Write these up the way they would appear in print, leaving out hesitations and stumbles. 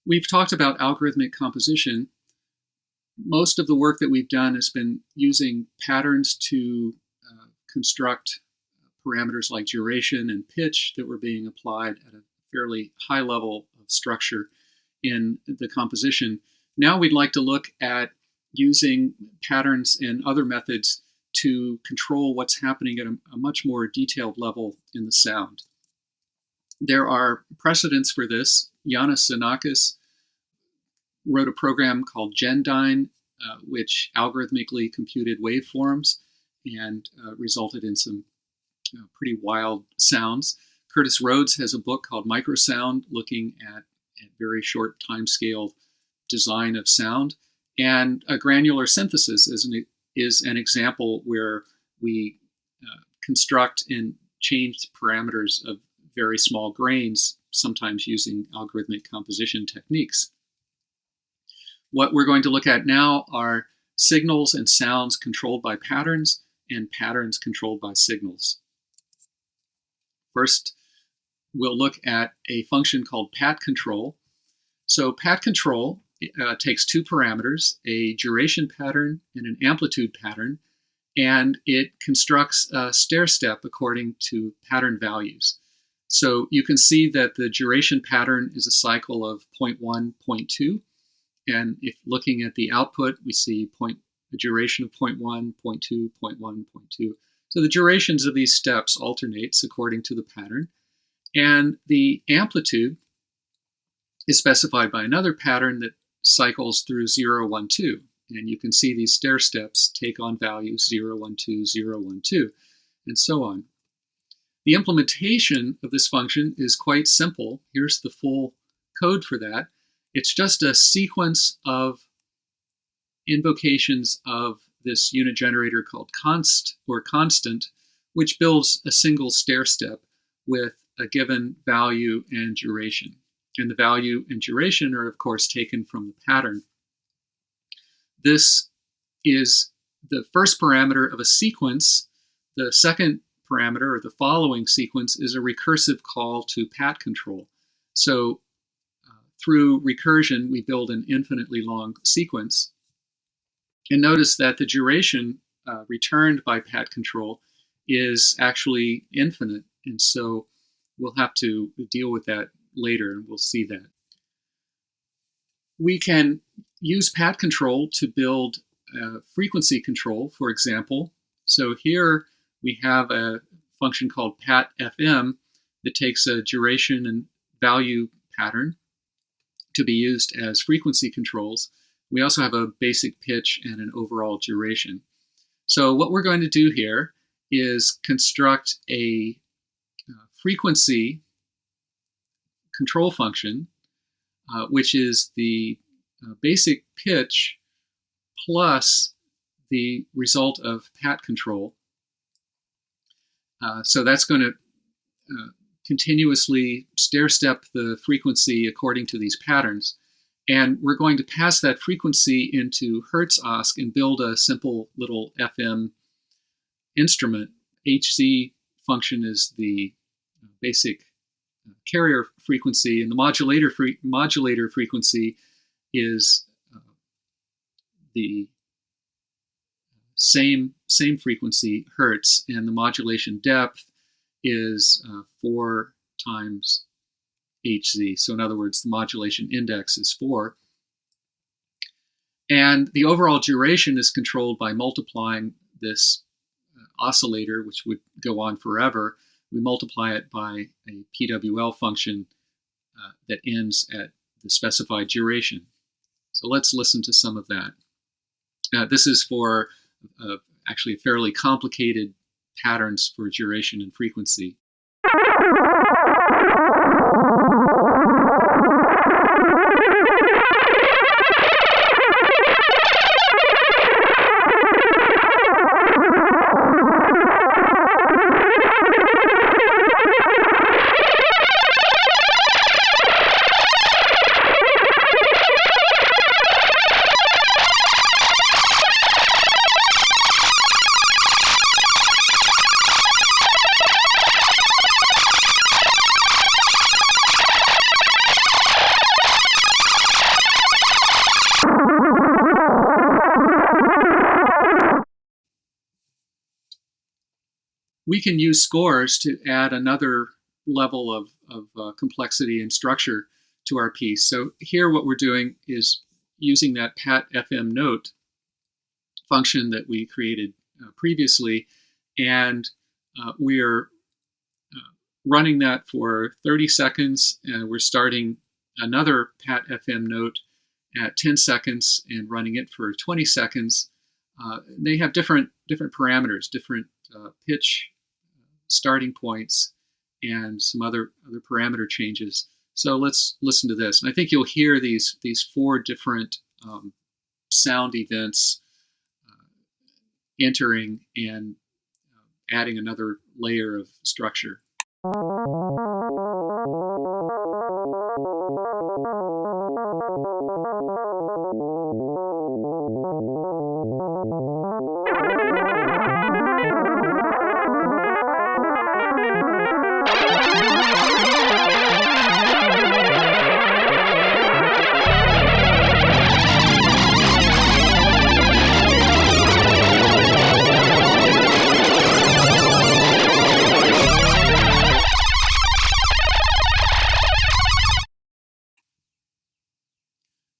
We've talked about algorithmic composition. Most of the work that we've done has been using patterns to construct parameters like duration and pitch that were being applied at a fairly high level of structure in the composition. Now we'd like to look at using patterns and other methods to control what's happening at a much more detailed level in the sound. There are precedents for this. Yannis Xenakis wrote a program called GenDyn, which algorithmically computed waveforms and resulted in some pretty wild sounds. Curtis Rhodes has a book called Microsound, looking at very short timescale design of sound. And a granular synthesis is an example where we construct and change parameters of very small grains, sometimes using algorithmic composition techniques. What we're going to look at now are signals and sounds controlled by patterns and patterns controlled by signals. First, we'll look at a function called pat control. So pat control takes two parameters, a duration pattern and an amplitude pattern, and it constructs a stair step according to pattern values. So you can see that the duration pattern is a cycle of 0.1, 0.2. And if looking at the output, we see a duration of 0.1, 0.2, 0.1, 0.2. So the durations of these steps alternates according to the pattern. And the amplitude is specified by another pattern that cycles through 0, 1, 2. And you can see these stair steps take on values 0, 1, 2, 0, 1, 2, and so on. The implementation of this function is quite simple. Here's the full code for that. It's just a sequence of invocations of this unit generator called const or constant, which builds a single stair step with a given value and duration. And the value and duration are, of course, taken from the pattern. This is the first parameter of a sequence. The second parameter, or the following sequence, is a recursive call to pat control. So through recursion, we build an infinitely long sequence. And notice that the duration returned by pat control is actually infinite. And so we'll have to deal with that later, and we'll see that. We can use pat control to build frequency control, for example. So here we have a function called pat FM that takes a duration and value pattern to be used as frequency controls. We also have a basic pitch and an overall duration. So what we're going to do here is construct a frequency control function, which is the basic pitch plus the result of pat control. So that's going to continuously stair-step the frequency according to these patterns. And we're going to pass that frequency into Hertz-OSC and build a simple little FM instrument. Hz function is the basic carrier frequency, and the modulator frequency is the same frequency, Hertz, and the modulation depth is 4 times Hz. So in other words, the modulation index is 4. And the overall duration is controlled by multiplying this oscillator, which would go on forever. We multiply it by a PWL function that ends at the specified duration. So let's listen to some of that. This is for actually fairly complicated patterns for duration and frequency. we can use scores to add another level of complexity and structure to our piece. So here what we're doing is using that pat_fm note function that we created previously, and we're running that for 30 seconds. We're starting another pat_fm note at 10 seconds and running it for 20 seconds. They have different parameters, different pitch starting points, and some other parameter changes. So let's listen to this. And I think you'll hear these 4 different sound events entering and adding another layer of structure.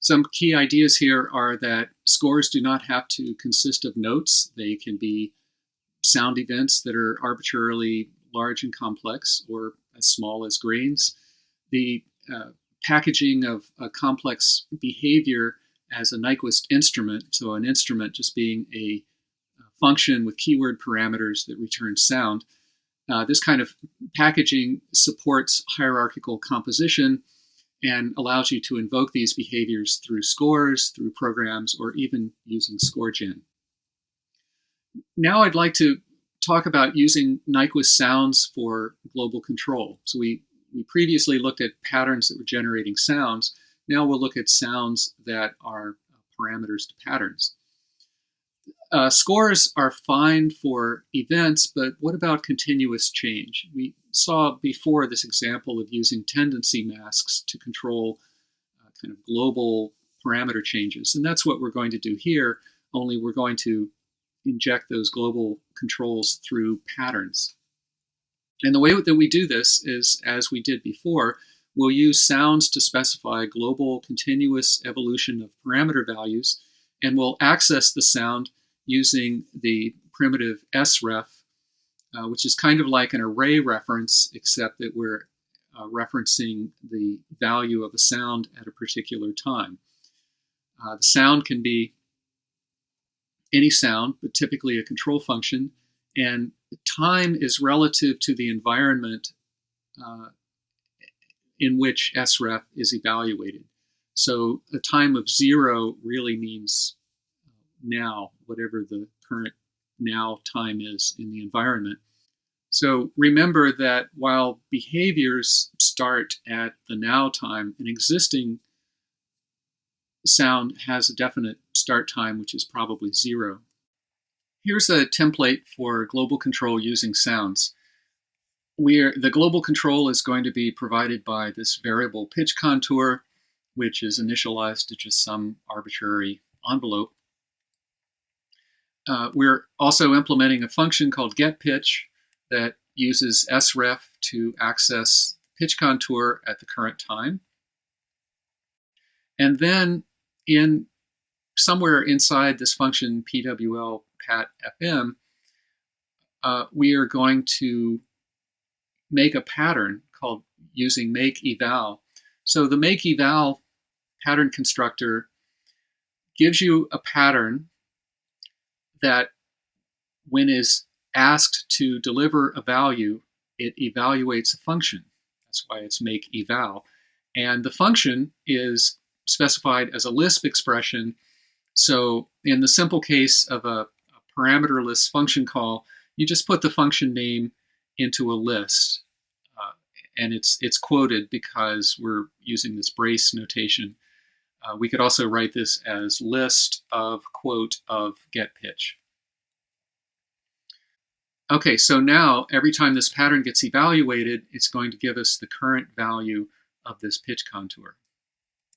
Some key ideas here are that scores do not have to consist of notes. They can be sound events that are arbitrarily large and complex, or as small as grains. The packaging of a complex behavior as a Nyquist instrument, so an instrument just being a function with keyword parameters that return sound. This kind of packaging supports hierarchical composition and allows you to invoke these behaviors through scores, through programs, or even using ScoreGen. Now I'd like to talk about using Nyquist sounds for global control. So we previously looked at patterns that were generating sounds. Now we'll look at sounds that are parameters to patterns. Scores are fine for events, but what about continuous change? We saw before this example of using tendency masks to control kind of global parameter changes. And that's what we're going to do here, only we're going to inject those global controls through patterns. And the way that we do this is, as we did before, we'll use sounds to specify global continuous evolution of parameter values, and we'll access the sound using the primitive sref, which is kind of like an array reference, except that we're referencing the value of a sound at a particular time. The sound can be any sound, but typically a control function, and time is relative to the environment in which sref is evaluated. So a time of 0 really means now, whatever the current now time is in the environment. So remember that while behaviors start at the now time, an existing sound has a definite start time, which is probably 0. Here's a template for global control using sounds. The global control is going to be provided by this variable pitch contour, which is initialized to just some arbitrary envelope. We're also implementing a function called getPitch that uses sref to access pitch contour at the current time. And then somewhere inside this function pwl pat_fm, we are going to make a pattern called using make_eval. So the make_eval pattern constructor gives you a pattern that when is asked to deliver a value, it evaluates a function. That's why it's make_eval. And the function is specified as a Lisp expression. So in the simple case of a parameterless function call, you just put the function name into a list. And it's quoted because we're using this brace notation. We could also write this as list of quote of getPitch. Okay, so now every time this pattern gets evaluated, it's going to give us the current value of this pitch contour.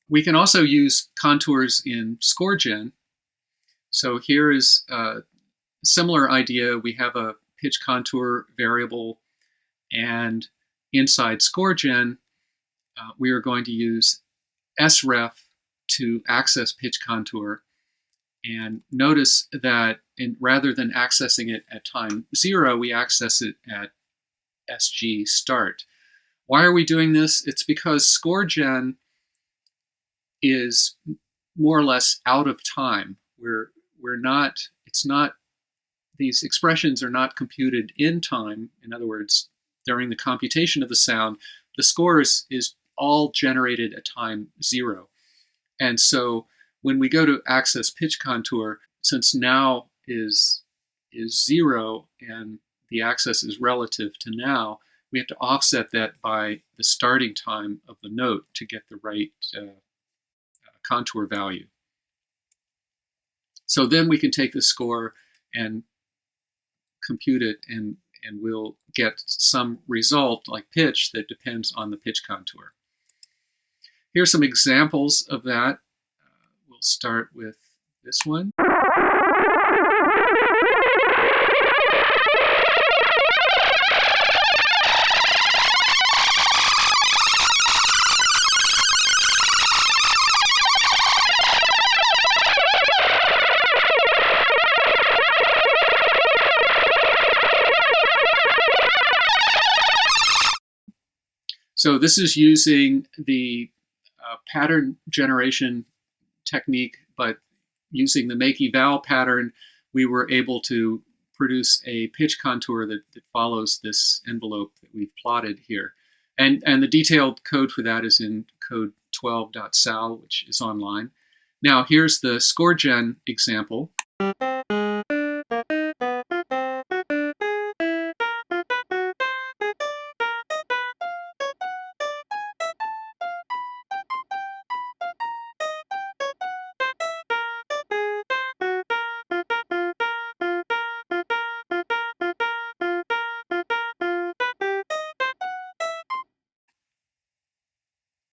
We can also use contours in ScoreGen. So here is a similar idea. We have a pitch contour variable, and inside ScoreGen, we are going to use sref to access pitch contour. And notice that rather than accessing it at time 0, we access it at SG start. Why are we doing this? It's because ScoreGen is more or less out of time. These expressions are not computed in time. In other words, during the computation of the sound, the score is all generated at time 0. And so when we go to access pitch contour, since now is 0 and the access is relative to now, we have to offset that by the starting time of the note to get the right contour value. So then we can take the score and compute it, and we'll get some result like pitch that depends on the pitch contour. Here's some examples of that. We'll start with this one. So this is using the pattern generation technique, but using the make eval pattern, we were able to produce a pitch contour that follows this envelope that we've plotted here. And the detailed code for that is in code 12.sal, which is online. Now here's the ScoreGen example.